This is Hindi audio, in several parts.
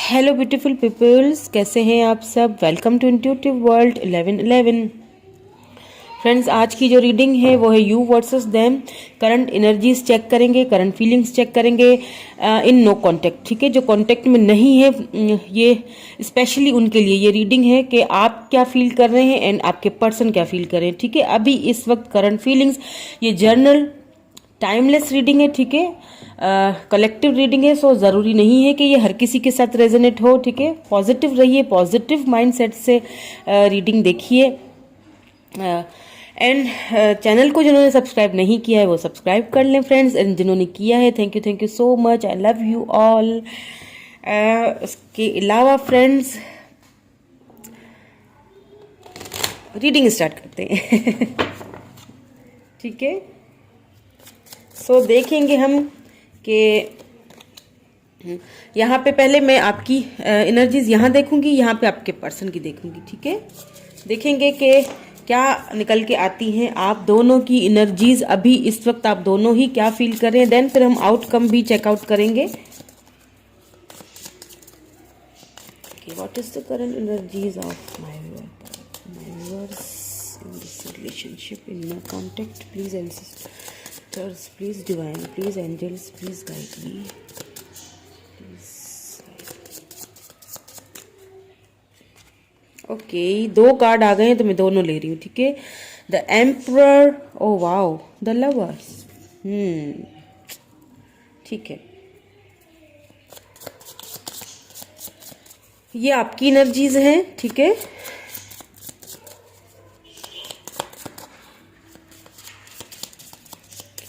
हेलो ब्यूटीफुल पीपल्स, कैसे हैं आप सब। Welcome to intuitive world 1111। Friends, आज की जो रीडिंग है वो है you versus them. Current energies check करेंगे, करंट फीलिंग्स चेक करेंगे इन नो कांटेक्ट। ठीक है, जो कांटेक्ट में नहीं है ये स्पेशली उनके लिए ये रीडिंग है कि आप क्या फील कर रहे हैं एंड आपके पर्सन क्या फील कर रहे हैं। ठीक है, अभी इस वक्त करंट फीलिंग्स, ये जर्नल टाइमलेस रीडिंग है। ठीक है, कलेक्टिव रीडिंग है, सो ज़रूरी नहीं है कि ये हर किसी के साथ रेजोनेट हो। ठीक है, पॉजिटिव रहिए, पॉजिटिव माइंडसेट से रीडिंग देखिए। एंड चैनल को जिन्होंने सब्सक्राइब नहीं किया है वो सब्सक्राइब कर लें फ्रेंड्स, एंड जिन्होंने किया है thank you so much, I love you all. उसके अलावा फ्रेंड्स रीडिंग स्टार्ट करते हैं। ठीक है, सो देखेंगे हम कि यहाँ पे पहले मैं आपकी एनर्जीज यहाँ देखूंगी, यहाँ पे आपके पर्सन की देखूंगी। ठीक है, देखेंगे कि क्या निकल के आती हैं आप दोनों की एनर्जीज। अभी इस वक्त आप दोनों ही क्या फील कर रहे हैं, देन फिर हम आउटकम भी चेकआउट करेंगे। What is the current energies of my viewers in this relationship in no contact. Please ancestors, please divine, please angels, please guide me. Okay, दो कार्ड आ गए हैं तो मैं दोनों ले रही हूँ। ठीक है, the emperor, oh wow, the lovers. ठीक है, ये आपकी एनर्जीज हैं। ठीक है,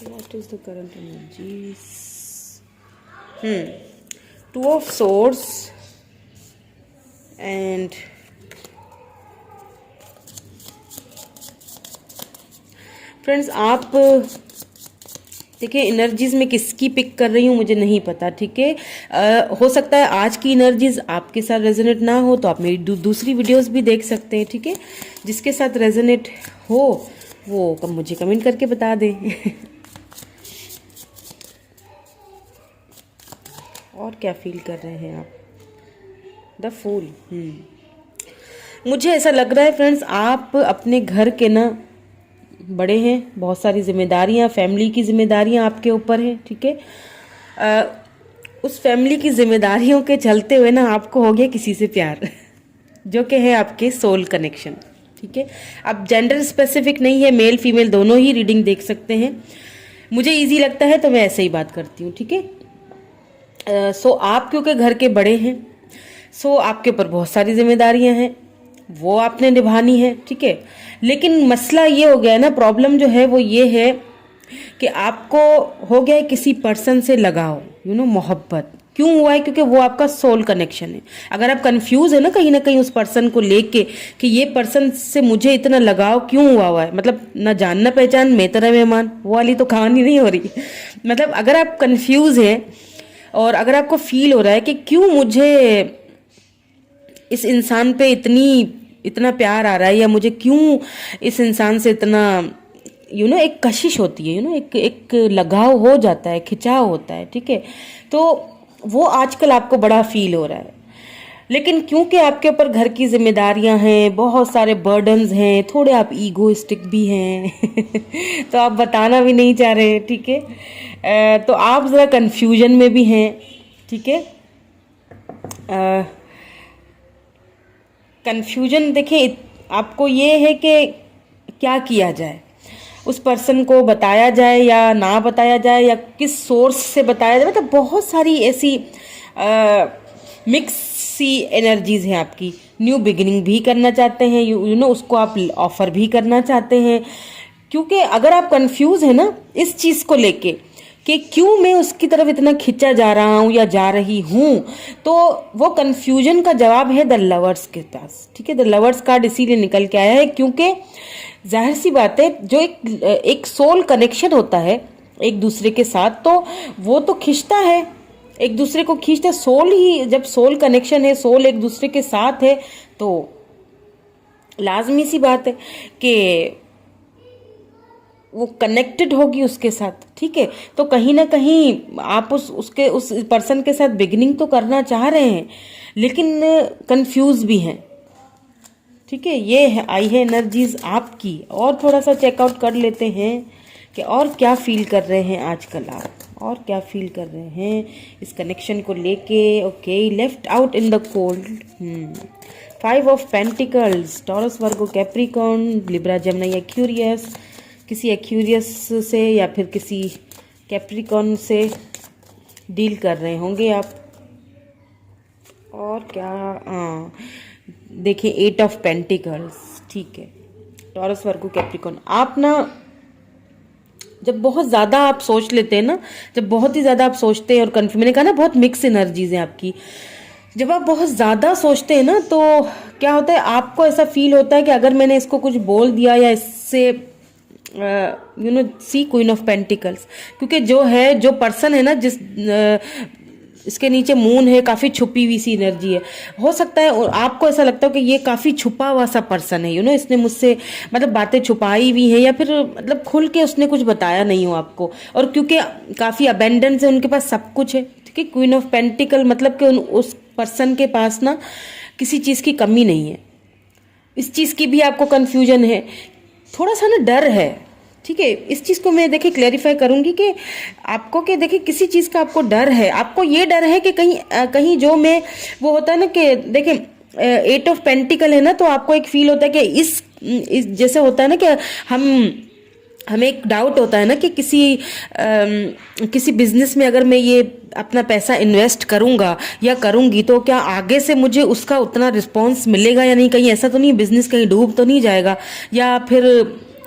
what is the current energies. Two of swords and friends, आप देखिए एनर्जीज में किसकी पिक कर रही हूँ मुझे नहीं पता। ठीक है, हो सकता है आज की एनर्जीज आपके साथ रेजोनेट ना हो तो आप मेरी दूसरी वीडियोस भी देख सकते हैं। ठीक है, जिसके साथ रेजोनेट हो वो मुझे कमेंट करके बता दें। और क्या फील कर रहे हैं आप। The fool. मुझे ऐसा लग रहा है फ्रेंड्स, आप अपने घर के ना बड़े हैं, बहुत सारी जिम्मेदारियां, फैमिली की जिम्मेदारियां आपके ऊपर हैं। ठीक है, उस फैमिली की जिम्मेदारियों के चलते हुए ना आपको हो गया किसी से प्यार, जो कि है आपके सोल कनेक्शन। ठीक है, अब जेंडर स्पेसिफिक नहीं है, मेल फीमेल दोनों ही रीडिंग देख सकते हैं। मुझे इजी लगता है तो मैं ऐसे ही बात करती हूँ। ठीक है, सो आप क्योंकि घर के बड़े हैं, सो आपके ऊपर बहुत सारी जिम्मेदारियां हैं, वो आपने निभानी है। ठीक है, लेकिन मसला ये हो गया है ना, प्रॉब्लम जो है वो ये है कि आपको हो गया है किसी पर्सन से लगाव, मोहब्बत। क्यों हुआ है? क्योंकि वो आपका सोल कनेक्शन है। अगर आप कंफ्यूज है ना कहीं उस पर्सन को लेके कि ये पर्सन से मुझे इतना लगाव क्यों हुआ है, मतलब ना जान ना पहचान, मैं तेरा मेहमान, वो वाली तो कहानी नहीं हो रही। मतलब अगर आप कंफ्यूज है और अगर आपको फील हो रहा है कि क्यों मुझे इस इंसान पे इतना प्यार आ रहा है, या मुझे क्यों इस इंसान से इतना एक कशिश होती है, एक लगाव हो जाता है, खिंचाव होता है। ठीक है, तो वो आजकल आपको बड़ा फील हो रहा है। लेकिन क्योंकि आपके ऊपर घर की जिम्मेदारियां हैं, बहुत सारे बर्डन्स हैं, थोड़े आप ईगोइस्टिक भी हैं तो आप बताना भी नहीं चाह रहे। ठीक है, तो आप ज़रा कन्फ्यूजन में भी हैं। ठीक है, कन्फ्यूजन देखिए, आपको ये है कि क्या किया जाए, उस पर्सन को बताया जाए या ना बताया जाए, या किस सोर्स से बताया जाए। मतलब बहुत सारी ऐसी मिक्स सी एनर्जीज हैं आपकी। न्यू बिगिनिंग भी करना चाहते हैं, उसको आप ऑफर भी करना चाहते हैं। क्योंकि अगर आप कंफ्यूज है ना इस चीज को लेके कि क्यों मैं उसकी तरफ इतना खिंचा जा रहा हूं या जा रही हूं, तो वो कंफ्यूजन का जवाब है द लवर्स के पास। ठीक है, द लवर्स कार्ड इसीलिए निकल के आया है क्योंकि जाहिर सी बात है, जो एक सोल कनेक्शन होता है एक दूसरे के साथ, तो वो तो खिंचता है, एक दूसरे को खींचता है। सोल ही, जब सोल कनेक्शन है, सोल एक दूसरे के साथ है, तो लाजमी सी बात है कि वो कनेक्टेड होगी उसके साथ, ठीक है। तो कहीं ना कहीं आप उस पर्सन के साथ बिगिनिंग तो करना चाह रहे हैं, लेकिन कंफ्यूज भी हैं, ठीक है। ये है आई है एनर्जीज आपकी। और थोड़ा सा चेकआउट कर लेते हैं कि और क्या फील कर रहे हैं आजकल आप, और क्या फील कर रहे हैं इस कनेक्शन को लेके। Okay, left out in the cold. 5 of pentacles, taurus, Virgo, Capricorn, Libra, Gemini, Aquarius. किसी एक्यूरियस से या फिर किसी कैप्रिकॉर्न से डील कर रहे होंगे आप। और क्या, देखिए 8 ऑफ पेंटिकल्स, ठीक है। टॉरस, वर्गो, कैप्रिकॉर्न। आप ना जब बहुत ज़्यादा आप सोच लेते हैं ना, जब बहुत ही ज़्यादा आप सोचते हैं, और मैंने कहा ना बहुत मिक्स एनर्जीज हैं आपकी। जब आप बहुत ज़्यादा सोचते हैं ना, तो क्या होता है, आपको ऐसा फील होता है कि अगर मैंने इसको कुछ बोल दिया या इससे सी क्वीन ऑफ पेंटिकल्स, क्योंकि जो पर्सन है ना, इसके नीचे मून है, काफ़ी छुपी हुई सी एनर्जी है। हो सकता है और आपको ऐसा लगता हो कि ये काफ़ी छुपा हुआ सा पर्सन है, इसने मुझसे मतलब बातें छुपाई भी है, या फिर मतलब खुल के उसने कुछ बताया नहीं हो आपको। और क्योंकि काफ़ी अबेंडेंस है, उनके पास सब कुछ है, ठीक है। क्वीन ऑफ पेंटिकल मतलब कि उस पर्सन के पास ना किसी चीज़ की कमी नहीं है। इस चीज़ की भी आपको कन्फ्यूजन है, थोड़ा सा ना डर है, ठीक है। इस चीज़ को मैं देखिए क्लेरिफाई करूंगी कि आपको, कि देखिए किसी चीज़ का आपको डर है, आपको ये डर है कि कहीं जो मैं वो होता है ना कि देखिए 8 ऑफ पेंटिकल है ना, तो आपको एक फील होता है कि इस जैसे होता है ना कि हमें एक डाउट होता है ना कि किसी बिजनेस में अगर मैं ये अपना पैसा इन्वेस्ट करूंगा या करूंगी, तो क्या आगे से मुझे उसका उतना रिस्पॉन्स मिलेगा या नहीं, कहीं ऐसा तो नहीं बिजनेस कहीं डूब तो नहीं जाएगा, या फिर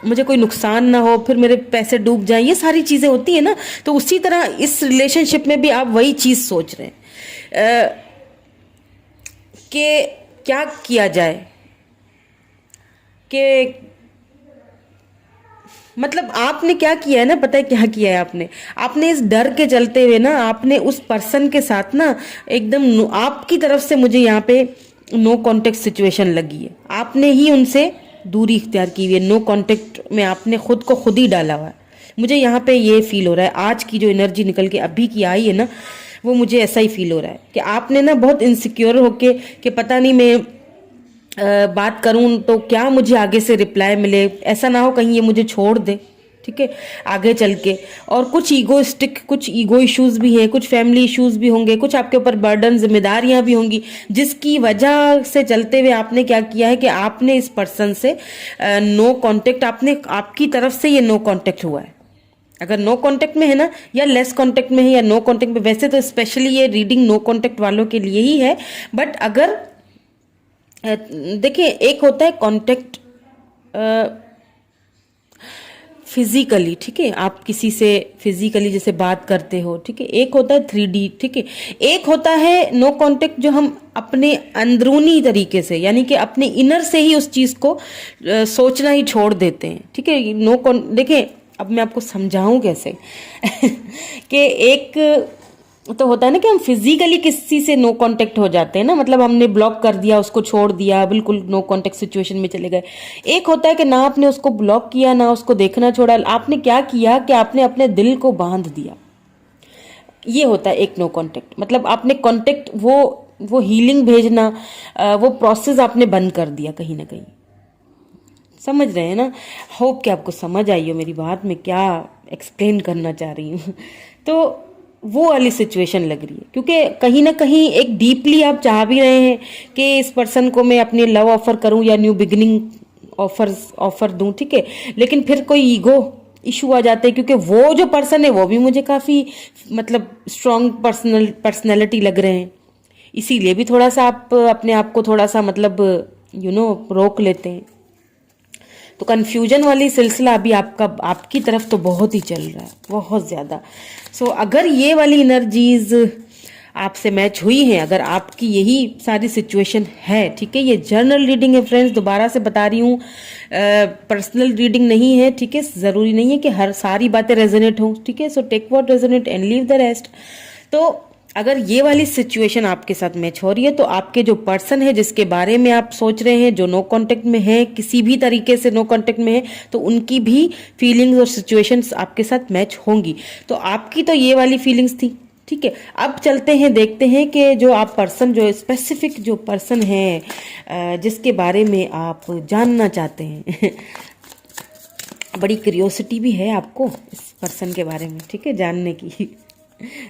मुझे कोई नुकसान ना हो, फिर मेरे पैसे डूब जाएं। ये सारी चीज़ें होती है ना। तो उसी तरह इस रिलेशनशिप में भी आप वही चीज़ सोच रहे हैं कि क्या किया जाए, कि मतलब आपने क्या किया है ना, पता है क्या किया है आपने इस डर के चलते हुए ना, आपने उस पर्सन के साथ ना एकदम आपकी तरफ से मुझे यहाँ पे नो कॉन्टेक्ट सिचुएशन लगी है। आपने ही उनसे दूरी इख्तियार की हुई है, नो कॉन्टेक्ट में आपने खुद को खुद ही डाला हुआ है। मुझे यहाँ पे ये फील हो रहा है, आज की जो एनर्जी निकल के अभी की आई है ना, वो मुझे ऐसा ही फील हो रहा है कि आपने ना बहुत इनसिक्योर होके कि पता नहीं मैं बात करूं तो क्या मुझे आगे से रिप्लाई मिले, ऐसा ना हो कहीं ये मुझे छोड़ दे, ठीक है, आगे चल के। और कुछ ईगो इश्यूज भी हैं, कुछ फैमिली इश्यूज भी होंगे, कुछ आपके ऊपर बर्डन, जिम्मेदारियां भी होंगी, जिसकी वजह से चलते हुए आपने क्या किया है कि आपने इस पर्सन से नो कांटेक्ट, आपकी तरफ से ये नो कांटेक्ट हुआ है। अगर नो कांटेक्ट में है ना, या लेस कांटेक्ट में है, या नो कांटेक्ट में, वैसे तो स्पेशली ये रीडिंग नो कांटेक्ट वालों के लिए ही है। बट अगर देखिए, एक होता है कांटेक्ट फिजिकली, ठीक है, आप किसी से फिजिकली जैसे बात करते हो, ठीक है। एक होता है 3D, ठीक है। एक होता है नो कांटेक्ट जो हम अपने अंदरूनी तरीके से, यानी कि अपने इनर से ही उस चीज को सोचना ही छोड़ देते हैं, ठीक है। देखिए अब मैं आपको समझाऊं कैसे कि एक तो होता है ना कि हम फिजिकली किसी से नो कांटेक्ट हो जाते हैं ना, मतलब हमने ब्लॉक कर दिया, उसको छोड़ दिया, बिल्कुल नो कांटेक्ट सिचुएशन में चले गए। एक होता है कि ना आपने उसको ब्लॉक किया, ना उसको देखना छोड़ा, आपने क्या किया कि आपने अपने दिल को बांध दिया। ये होता है एक नो कांटेक्ट, मतलब आपने कांटेक्ट वो हीलिंग भेजना, वो प्रोसेस आपने बंद कर दिया कहीं ना कहीं। समझ रहे हैं ना? होप कि आपको समझ आई हो मेरी बात, मैं क्या एक्सप्लेन करना चाह रही हूँ। तो वो वाली सिचुएशन लग रही है, क्योंकि कहीं ना कहीं एक डीपली आप चाह भी रहे हैं कि इस पर्सन को मैं अपनी लव ऑफर करूं या न्यू बिगिनिंग ऑफर दूं, ठीक है। लेकिन फिर कोई ईगो इशू आ जाते हैं, क्योंकि वो जो पर्सन है वो भी मुझे काफ़ी मतलब स्ट्रॉन्ग पर्सनैलिटी लग रहे हैं, इसीलिए भी थोड़ा सा आप अपने आप को थोड़ा सा मतलब रोक लेते हैं। तो कन्फ्यूजन वाली सिलसिला अभी आपकी तरफ तो बहुत ही चल रहा है, बहुत ज़्यादा। सो अगर ये वाली एनर्जीज आपसे मैच हुई हैं, अगर आपकी यही सारी सिचुएशन है, ठीक है। ये जर्नल रीडिंग है फ्रेंड्स, दोबारा से बता रही हूँ, पर्सनल रीडिंग नहीं है, ठीक है। ज़रूरी नहीं है कि हर सारी बातें रेजोनेट हों, ठीक है। So take what resonate and leave the rest. तो अगर ये वाली सिचुएशन आपके साथ मैच हो रही है तो आपके जो पर्सन है जिसके बारे में आप सोच रहे हैं, जो नो कांटेक्ट में है, किसी भी तरीके से नो कांटेक्ट में है, तो उनकी भी फीलिंग्स और सिचुएशंस आपके साथ मैच होंगी। तो आपकी तो ये वाली फीलिंग्स थी, ठीक है। अब चलते हैं, देखते हैं कि जो आप पर्सन, जो स्पेसिफिक जो पर्सन है जिसके बारे में आप जानना चाहते हैं बड़ी क्यूरियोसिटी भी है आपको इस पर्सन के बारे में, ठीक है, जानने की।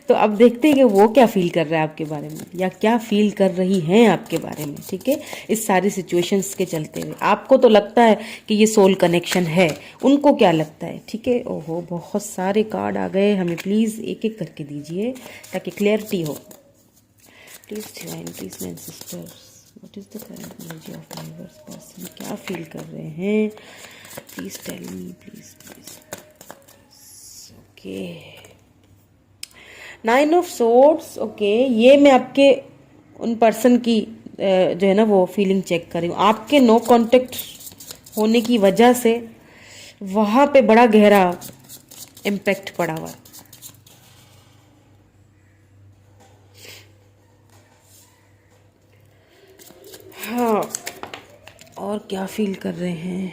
तो अब देखते हैं कि वो क्या फील कर रहा है आपके बारे में, या क्या फील कर रही हैं आपके बारे में, ठीक है, इस सारी सिचुएशंस के चलते हुए। आपको तो लगता है कि ये सोल कनेक्शन है, उनको क्या लगता है, ठीक है। ओहो, बहुत सारे कार्ड आ गए, हमें प्लीज़ एक एक करके दीजिए ताकि क्लैरिटी हो। Please divine, please man sisters, what is the current energy of my person, क्या फील कर रहे हैं, please tell me, please please. Okay, 9 of swords. Okay, ये मैं आपके उन पर्सन की जो है ना वो फीलिंग चेक कर रही हूँ। आपके नो कांटेक्ट होने की वजह से वहाँ पे बड़ा गहरा इम्पैक्ट पड़ा हुआ है। हाँ, और क्या फील कर रहे हैं,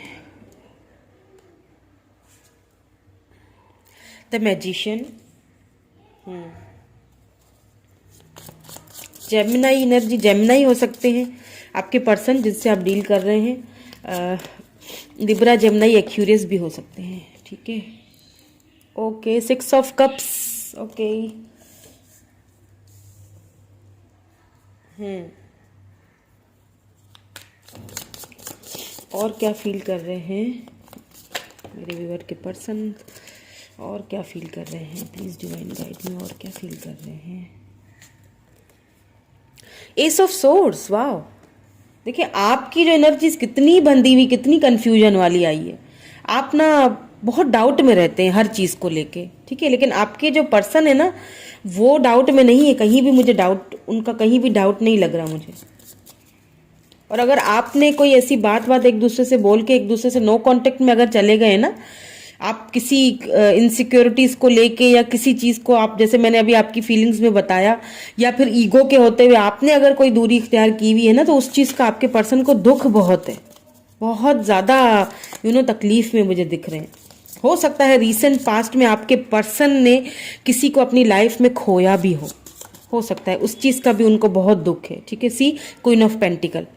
the magician, Gemini energy, Gemini हो सकते हैं आपके पर्सन जिससे आप डील कर रहे हैं, लिब्रा, जेमिनाई, एक्यूरियस भी हो सकते हैं, ठीक है। Okay, 6 of cups. ओके, और क्या फील कर रहे हैं मेरे व्यूअर के पर्सन, और क्या फील कर रहे हैं, प्लीज डिवाइन गाइड मी, और क्या फील कर रहे हैं। एस ऑफ सोर्ड्स, वाह, देखिए आपकी जो एनर्जीज कितनी बंधी हुई, कितनी कंफ्यूजन वाली आई है। आप ना बहुत डाउट में रहते हैं हर चीज को लेके, ठीक है, लेकिन आपके जो पर्सन है ना वो डाउट में नहीं है, कहीं भी मुझे डाउट, उनका कहीं भी डाउट नहीं लग रहा मुझे। और अगर आपने कोई ऐसी बात एक दूसरे से बोल के एक दूसरे से नो कांटेक्ट में अगर चले गए ना, आप किसी इनसिक्योरिटीज को लेके या किसी चीज को, आप जैसे मैंने अभी आपकी फीलिंग्स में बताया, या फिर ईगो के होते हुए आपने अगर कोई दूरी इख्तियार की हुई है ना, तो उस चीज का आपके पर्सन को दुख बहुत है, बहुत ज्यादा तकलीफ में मुझे दिख रहे हैं। हो सकता है रिसेंट पास्ट में आपके पर्सन ने किसी को अपनी लाइफ में खोया भी हो सकता है, उस चीज का भी उनको बहुत दुख है, ठीक है। सी क्वीन ऑफ पेंटिकल,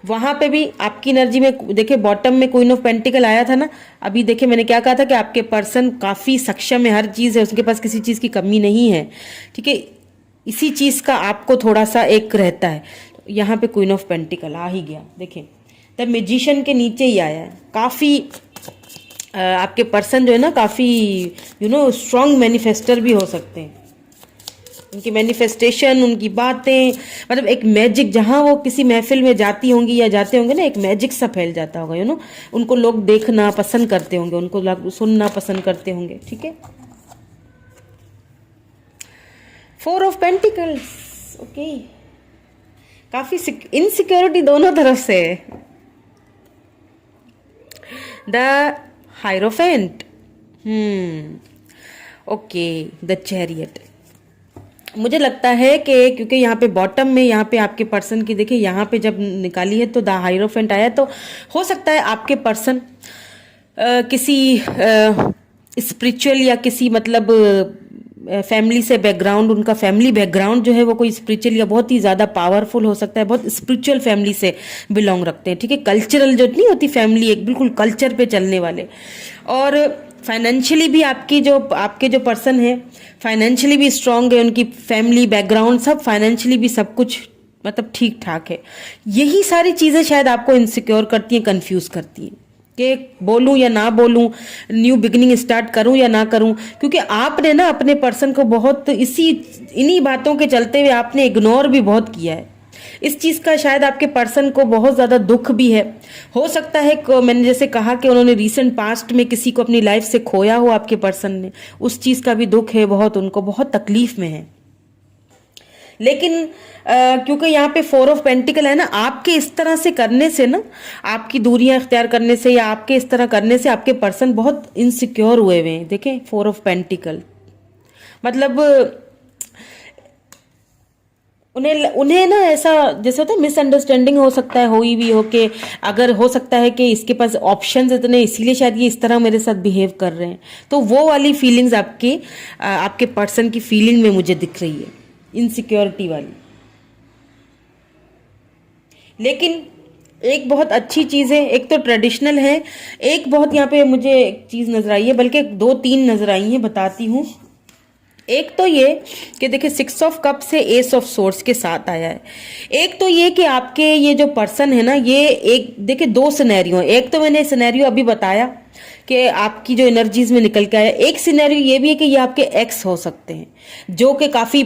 वहां पे भी आपकी एनर्जी में देखिए बॉटम में क्वीन ऑफ पेंटिकल आया था ना। अभी देखिए मैंने क्या कहा था कि आपके पर्सन काफी सक्षम है, हर चीज है, उसके पास किसी चीज की कमी नहीं है, ठीक है। इसी चीज का आपको थोड़ा सा एक रहता है। यहाँ पे क्वीन ऑफ पेंटिकल आ ही गया, देखिए द मैजिशियन के नीचे ही आया है। काफी आपके पर्सन जो है ना काफी स्ट्रॉन्ग मैनिफेस्टर भी हो सकते हैं। उनकी मैनिफेस्टेशन, उनकी बातें, मतलब एक मैजिक, जहां वो किसी महफिल में जाती होंगी या जाते होंगे ना, एक मैजिक सा फैल जाता होगा, उनको लोग देखना पसंद करते होंगे, उनको लोग सुनना पसंद करते होंगे, ठीक है। 4 ऑफ पेंटिकल्स, ओके, काफी इनसिक्योरिटी दोनों तरफ से है। The hierophant, okay, the chariot. मुझे लगता है कि क्योंकि यहाँ पे बॉटम में, यहाँ पे आपके पर्सन की देखिए, यहाँ पे जब निकाली है तो द हायरोफेंट आया, तो हो सकता है आपके पर्सन किसी स्पिरिचुअल या किसी मतलब फैमिली से बैकग्राउंड, उनका फैमिली बैकग्राउंड जो है वो कोई स्पिरिचुअल या बहुत ही ज्यादा पावरफुल हो सकता है, बहुत स्पिरिचुअल फैमिली से बिलोंग रखते हैं, ठीक है। कल्चरल जो नहीं होती फैमिली, एक बिल्कुल कल्चर पे चलने वाले। और फाइनेंशियली भी आपके जो पर्सन है फाइनेंशियली भी स्ट्रांग है, उनकी फैमिली बैकग्राउंड सब फाइनेंशियली भी सब कुछ मतलब ठीक ठाक है। यही सारी चीजें शायद आपको इनसिक्योर करती हैं, कंफ्यूज करती हैं कि बोलूं या ना बोलूं, न्यू बिगिनिंग स्टार्ट करूं या ना करूं, क्योंकि आपने ना अपने पर्सन को बहुत इन्हीं बातों के चलते हुए आपने इग्नोर भी बहुत किया है। इस चीज का शायद आपके पर्सन को बहुत ज्यादा दुख भी है। हो सकता है मैंने जैसे कहा कि उन्होंने रीसेंट पास्ट में किसी को अपनी लाइफ से खोया हो, आपके पर्सन ने, उस चीज का भी दुख है बहुत, उनको बहुत तकलीफ में है। लेकिन क्योंकि यहाँ पे 4 ऑफ पेंटिकल है ना, आपके इस तरह से करने से ना, आपकी दूरियां इख्तियार करने से या आपके इस तरह करने से आपके पर्सन बहुत इनसिक्योर हुए हैं। देखें 4 ऑफ पेंटिकल मतलब उन्हें उन्हें ना ऐसा जैसे होता है मिसअंडरस्टैंडिंग हो सकता है, हुई भी हो के, अगर हो सकता है कि इसके पास ऑप्शंस इतने इसीलिए शायद ये इस तरह मेरे साथ बिहेव कर रहे हैं। तो वो वाली फीलिंग्स आपके पर्सन की फीलिंग में मुझे दिख रही है, इनसिक्योरिटी वाली। लेकिन एक बहुत अच्छी चीज़ है, एक तो ट्रेडिशनल है, एक बहुत यहाँ पे मुझे एक चीज़ नजर आई है, बल्कि दो तीन नजर आई है, बताती हूँ। एक तो ये कि देखिए 6 ऑफ कप से एस ऑफ सोर्स के साथ आया है। एक तो ये कि आपके ये जो पर्सन है ना, ये एक देखिए दो सिनेरियो, एक तो मैंने सिनेरियो अभी बताया कि आपकी जो एनर्जीज में निकल के आया, एक सिनेरियो ये भी है कि ये आपके एक्स हो सकते हैं जो कि काफ़ी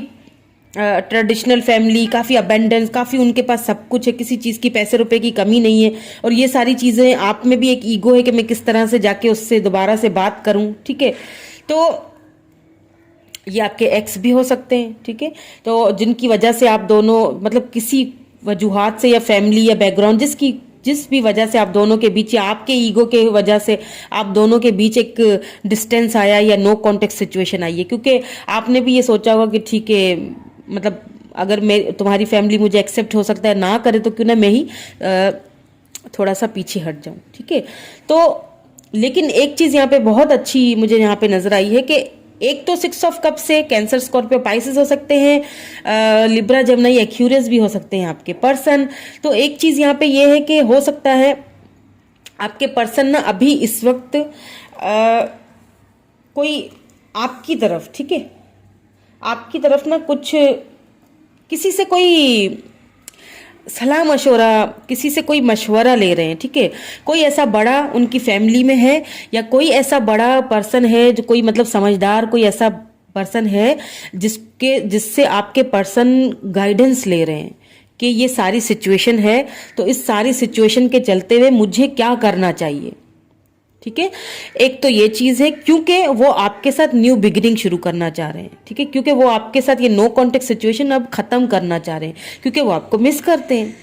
ट्रेडिशनल फैमिली, काफ़ी अबेंडेंस, काफ़ी उनके पास सब कुछ है, किसी चीज़ की पैसे रुपए की कमी नहीं है। और ये सारी चीज़ें आप में भी एक ईगो है कि मैं किस तरह से जाके उससे दोबारा से बात करूं, ठीक है। तो ये आपके एक्स भी हो सकते हैं, ठीक है। तो जिनकी वजह से आप दोनों मतलब किसी वजूहात से या फैमिली या बैकग्राउंड जिस भी वजह से आप दोनों के बीच या आपके ईगो के वजह से आप दोनों के बीच एक डिस्टेंस आया या नो कॉन्टेक्ट सिचुएशन आई है, क्योंकि आपने भी ये सोचा होगा कि ठीक है, मतलब अगर मैं तुम्हारी फैमिली मुझे एक्सेप्ट हो सकता है ना करे तो क्यों ना मैं ही थोड़ा सा पीछे हट जाऊं, ठीक है। तो लेकिन एक चीज यहाँ पे बहुत अच्छी मुझे यहाँ पे नजर आई है कि एक तो 6 ऑफ कप से कैंसर, स्कॉर्पियो, पाइसेस हो सकते हैं, लिब्रा, जमनाई, एक्यूरियस भी हो सकते हैं आपके पर्सन। तो एक चीज यहाँ पे ये है कि हो सकता है आपके पर्सन ना अभी इस वक्त कोई आपकी तरफ, ठीक है, आपकी तरफ ना कुछ किसी से कोई सलाह मशवरा, किसी से कोई मशवरा ले रहे हैं, ठीक है। कोई ऐसा बड़ा उनकी फैमिली में है या कोई ऐसा बड़ा पर्सन है जो कोई मतलब समझदार कोई ऐसा पर्सन है जिससे आपके पर्सन गाइडेंस ले रहे हैं कि ये सारी सिचुएशन है, तो इस सारी सिचुएशन के चलते हुए मुझे क्या करना चाहिए, ठीक है। एक तो ये चीज है क्योंकि वो आपके साथ न्यू बिगिनिंग शुरू करना चाह रहे हैं, ठीक है, क्योंकि वो आपके साथ ये नो कॉन्टेक्ट सिचुएशन अब खत्म करना चाह रहे हैं क्योंकि वो आपको मिस करते हैं,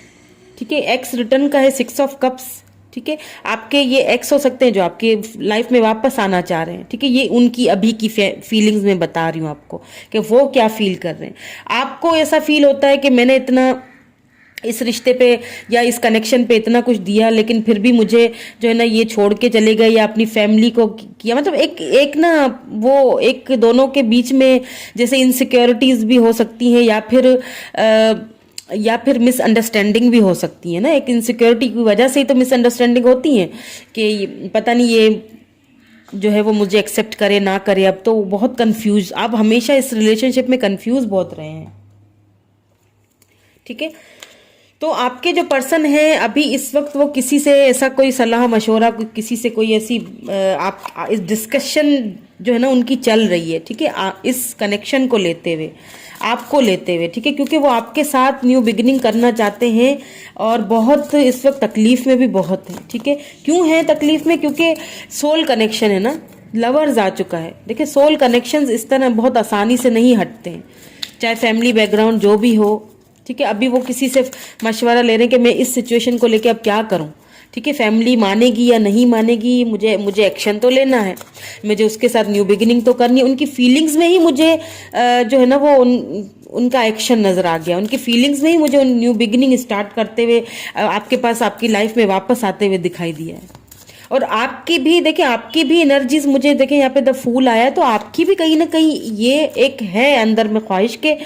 ठीक है। एक्स रिटर्न का है 6 ऑफ कप्स, ठीक है। आपके ये एक्स हो सकते हैं जो आपके लाइफ में वापस आना चाह रहे हैं, ठीक है। ये उनकी अभी की फीलिंग्स में बता रही हूँ आपको कि वो क्या फील कर रहे हैं। आपको ऐसा फील होता है कि मैंने इतना इस रिश्ते पे या इस कनेक्शन पे इतना कुछ दिया, लेकिन फिर भी मुझे जो है ना ये छोड़ के चले गए या अपनी फैमिली को किया, मतलब एक एक ना वो एक दोनों के बीच में जैसे इनसिक्योरिटीज भी हो सकती हैं या फिर मिसअंडरस्टैंडिंग भी हो सकती है ना। एक इनसिक्योरिटी की वजह से ही तो मिसअंडरस्टैंडिंग होती है कि पता नहीं ये जो है वो मुझे एक्सेप्ट करे ना करे। अब तो बहुत कंफ्यूज, आप हमेशा इस रिलेशनशिप में कंफ्यूज बहुत रहे हैं, ठीक है। तो आपके जो पर्सन है अभी इस वक्त वो किसी से ऐसा कोई सलाह मशवरा, किसी से कोई ऐसी आप इस डिस्कशन जो है ना उनकी चल रही है, ठीक है, इस कनेक्शन को लेते हुए, आपको लेते हुए, ठीक है, क्योंकि वो आपके साथ न्यू बिगिनिंग करना चाहते हैं और बहुत इस वक्त तकलीफ में भी बहुत है, ठीक है। क्यों है तकलीफ में? क्योंकि सोल कनेक्शन है ना, लवर्स आ चुका है। देखिए सोल कनेक्शंस इस तरह बहुत आसानी से नहीं हटते हैं, चाहे फैमिली बैकग्राउंड जो भी हो, ठीक है। अभी वो किसी से मशवरा ले रहे हैं कि मैं इस सिचुएशन को लेके अब क्या करूं, ठीक है, फैमिली मानेगी या नहीं मानेगी, मुझे एक्शन तो लेना है, मुझे उसके साथ न्यू बिगिनिंग तो करनी है। उनकी फीलिंग्स में ही मुझे जो है ना वो उनका एक्शन नजर आ गया, उनकी फीलिंग्स में ही मुझे न्यू बिगिनिंग स्टार्ट करते हुए आपके पास, आपकी लाइफ में वापस आते हुए दिखाई दिया है। और आपकी भी देखिए, आपकी भी एनर्जीज मुझे देखिए यहाँ पे द फूल आया है, तो आपकी भी कहीं ना कहीं ये एक है अंदर में ख्वाहिश के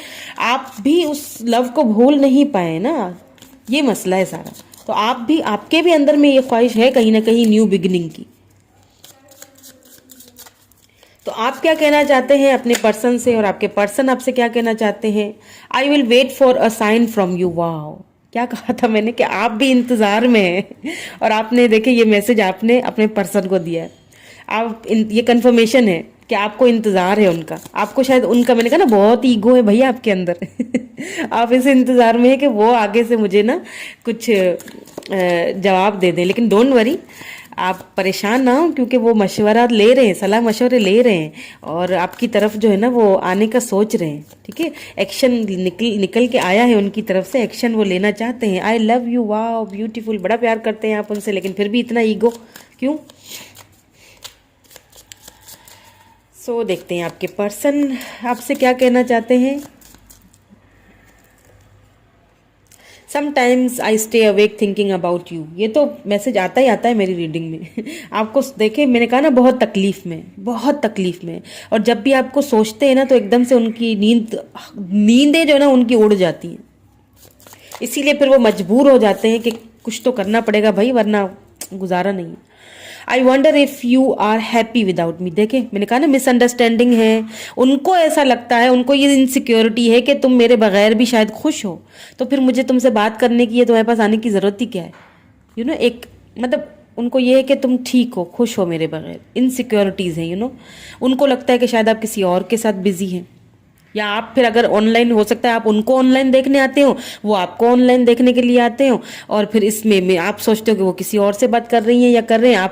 आप भी उस लव को भूल नहीं पाए ना, ये मसला है सारा। तो आपके भी अंदर में ये ख्वाहिश है कहीं ना कहीं न्यू बिगिनिंग की। तो आप क्या कहना चाहते हैं अपने पर्सन से और आपके पर्सन आपसे क्या कहना चाहते हैं? I will wait for a sign from you. Wow, क्या कहा था मैंने कि आप भी इंतजार में हैं और आपने देखे ये मैसेज आपने अपने पर्सन को दिया है। ये कंफर्मेशन है कि आपको इंतजार है उनका, आपको शायद उनका, मैंने कहा ना बहुत ईगो है भैया आपके अंदर आप इस इंतजार में है कि वो आगे से मुझे ना कुछ जवाब दे दें। लेकिन डोंट वरी, आप परेशान ना हो, क्योंकि वो मशवरा ले रहे हैं, सलाह मशवरे ले रहे हैं और आपकी तरफ जो है ना वो आने का सोच रहे हैं, ठीक है। एक्शन निकल के आया है उनकी तरफ से, एक्शन वो लेना चाहते हैं। I love you, wow beautiful, बड़ा प्यार करते हैं आप उनसे, लेकिन फिर भी इतना ईगो क्यों? देखते हैं आपके पर्सन आपसे क्या कहना चाहते हैं। Sometimes I stay awake thinking about you. ये तो मैसेज आता ही आता है मेरी रीडिंग में। आपको देखे, मैंने कहा ना, बहुत तकलीफ में, बहुत तकलीफ में। और जब भी आपको सोचते हैं ना तो एकदम से उनकी नींदें जो है ना उनकी उड़ जाती हैं। इसीलिए फिर वो मजबूर हो जाते हैं कि कुछ तो करना पड़ेगा भाई, वरना गुजारा नहीं है। I wonder if you are happy without me. देखे, मैंने कहा ना, मिसअंडरस्टैंडिंग है। उनको ऐसा लगता है, उनको ये इनसिक्योरिटी है कि तुम मेरे बगैर भी शायद खुश हो, तो फिर मुझे तुमसे बात करने की, तुम्हारे पास आने की ज़रूरत ही क्या है। यू नो, एक मतलब उनको ये है कि तुम ठीक हो, खुश हो मेरे बगैर। इनसिक्योरिटीज़ हैं, यू नो। उनको लगता है कि शायद आप किसी और के साथ बिजी हैं, या आप फिर अगर ऑनलाइन, हो सकता है आप उनको ऑनलाइन देखने आते हो, वो आपको ऑनलाइन देखने के लिए आते हो, और फिर इसमें में आप सोचते हो कि वो किसी और से बात कर रही हैं या कर रहे हैं,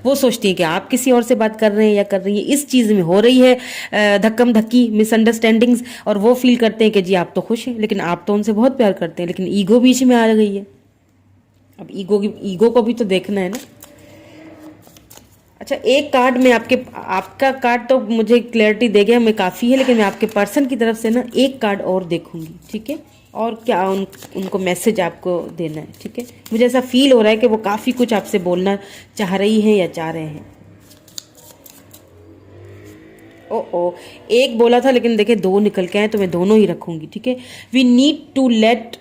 वो सोचती हैं कि आप किसी और से बात कर रहे हैं या कर रही हैं। इस चीज़ में हो रही है धक्कम धक्की, मिसअंडरस्टैंडिंग्स। और वो फील करते हैं कि जी आप तो खुश हैं, लेकिन आप तो उनसे बहुत प्यार करते हैं, लेकिन ईगो बीच में आ गई है। अब ईगो को भी तो देखना है ना। अच्छा, एक कार्ड में आपका कार्ड तो मुझे क्लैरिटी दे गया, मैं काफ़ी है, लेकिन मैं आपके पर्सन की तरफ से ना एक कार्ड और देखूंगी, ठीक है। और क्या उनको मैसेज आपको देना है, ठीक है। मुझे ऐसा फील हो रहा है कि वो काफ़ी कुछ आपसे बोलना चाह रही हैं या चाह रहे हैं। ओ एक बोला था, लेकिन देखे दो निकल के आए, तो मैं दोनों ही रखूंगी, ठीक है। We need to let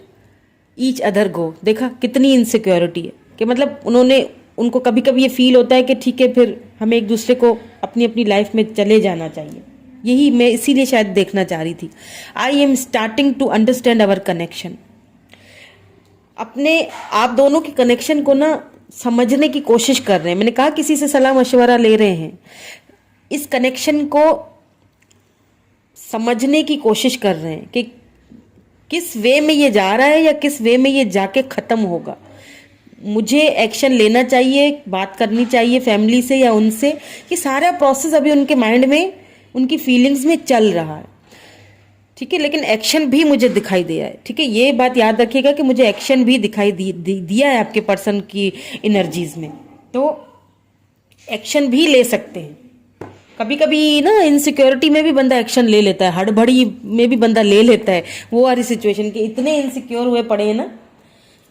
each other go. देखा कितनी इनसिक्योरिटी है, कि मतलब उनको कभी कभी ये फील होता है कि ठीक है, फिर हमें एक दूसरे को अपनी अपनी लाइफ में चले जाना चाहिए। यही मैं इसीलिए शायद देखना चाह रही थी। I am starting to understand our connection. अपने आप दोनों के कनेक्शन को ना समझने की कोशिश कर रहे हैं। मैंने कहा किसी से सलाह मशवरा ले रहे हैं, इस कनेक्शन को समझने की कोशिश कर रहे हैं कि किस वे में ये जा रहा है या किस वे में ये जाके खत्म होगा। मुझे एक्शन लेना चाहिए, बात करनी चाहिए फैमिली से या उनसे, कि सारा प्रोसेस अभी उनके माइंड में, उनकी फीलिंग्स में चल रहा है, ठीक है। लेकिन एक्शन भी मुझे दिखाई दिया है, ठीक है। ये बात याद रखिएगा कि मुझे एक्शन भी दिखाई दिया है आपके पर्सन की एनर्जीज में, तो एक्शन भी ले सकते हैं। कभी कभी ना इनसिक्योरिटी में भी बंदा एक्शन ले लेता है, हड़बड़ी में भी बंदा ले लेता है। वो वाली सिचुएशन के इतने इनसिक्योर हुए पड़े हैं ना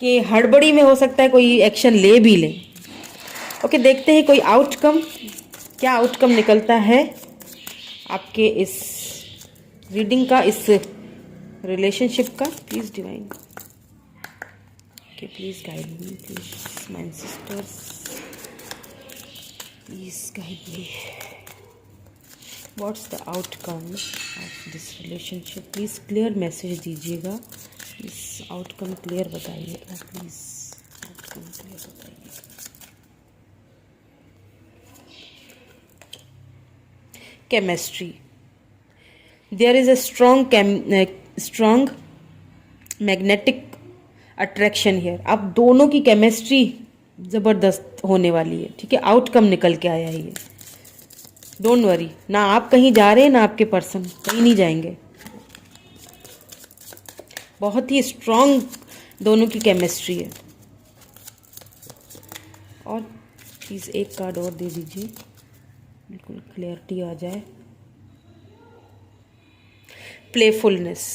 कि हड़बड़ी में हो सकता है कोई एक्शन ले भी ले। ओके, देखते हैं कोई आउटकम, क्या आउटकम निकलता है आपके इस रीडिंग का, इस रिलेशनशिप का। Please divine, okay, please guide me, please my sisters, please guide me. What's the outcome of this relationship? Please clear message दीजिएगा, प्लीज आउटकम क्लियर बताइएगा, प्लीज आउटकम क्लियर बताइएगा। Chemistry, there is a strong magnetic attraction here. अब दोनों की केमिस्ट्री जबरदस्त होने वाली है, ठीक है। आउटकम निकल के आया है ये, डोंट वरी। ना आप कहीं जा रहे हैं, ना आपके पर्सन कहीं नहीं जाएंगे। बहुत ही स्ट्रॉन्ग दोनों की केमिस्ट्री है। और प्लीज एक कार्ड और दे दीजिए, बिल्कुल क्लियरिटी आ जाए। Playfulness,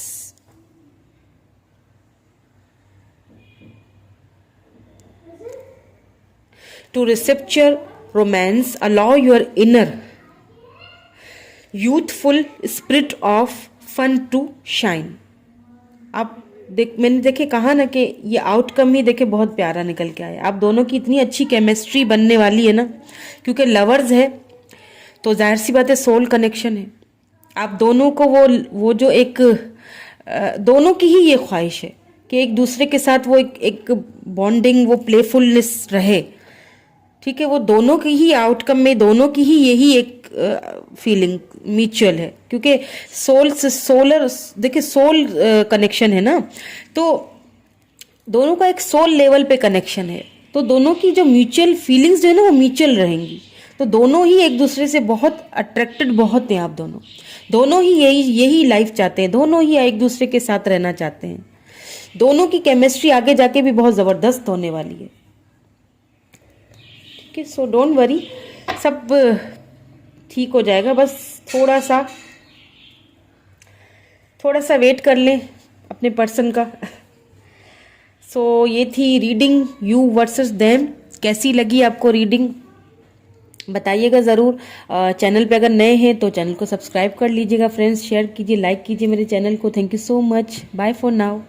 to receptor romance allow your inner youthful spirit of fun to shine. आप मैंने देखे कहा ना कि ये आउटकम ही देखे बहुत प्यारा निकल के आया। आप दोनों की इतनी अच्छी केमिस्ट्री बनने वाली है ना, क्योंकि लवर्स है तो जाहिर सी बात है सोल कनेक्शन है। आप दोनों को वो जो एक दोनों की ही ये ख्वाहिश है कि एक दूसरे के साथ वो एक बॉन्डिंग, वो प्लेफुलनेस रहे, ठीक है। वो दोनों की ही आउटकम में, दोनों की ही यही एक फीलिंग म्यूचुअल है, क्योंकि देखिए सोल कनेक्शन है ना, तो दोनों का एक सोल लेवल पे कनेक्शन है, तो दोनों की जो म्यूचुअल फीलिंग्स जो है ना वो म्यूचुअल रहेंगी। तो दोनों ही एक दूसरे से बहुत अट्रैक्टेड बहुत हैं। आप दोनों ही यही लाइफ चाहते हैं, दोनों ही एक दूसरे के साथ रहना चाहते हैं। दोनों की केमिस्ट्री आगे जाके भी बहुत ज़बरदस्त होने वाली है, ठीक है। सो डोंट वरी, सब ठीक हो जाएगा। बस थोड़ा सा वेट कर लें अपने पर्सन का। सो ये थी रीडिंग यू वर्सेस देम। कैसी लगी आपको रीडिंग बताइएगा ज़रूर। चैनल पे अगर नए हैं तो चैनल को सब्सक्राइब कर लीजिएगा फ्रेंड्स, शेयर कीजिए, लाइक कीजिए मेरे चैनल को। Thank you so much, bye for now.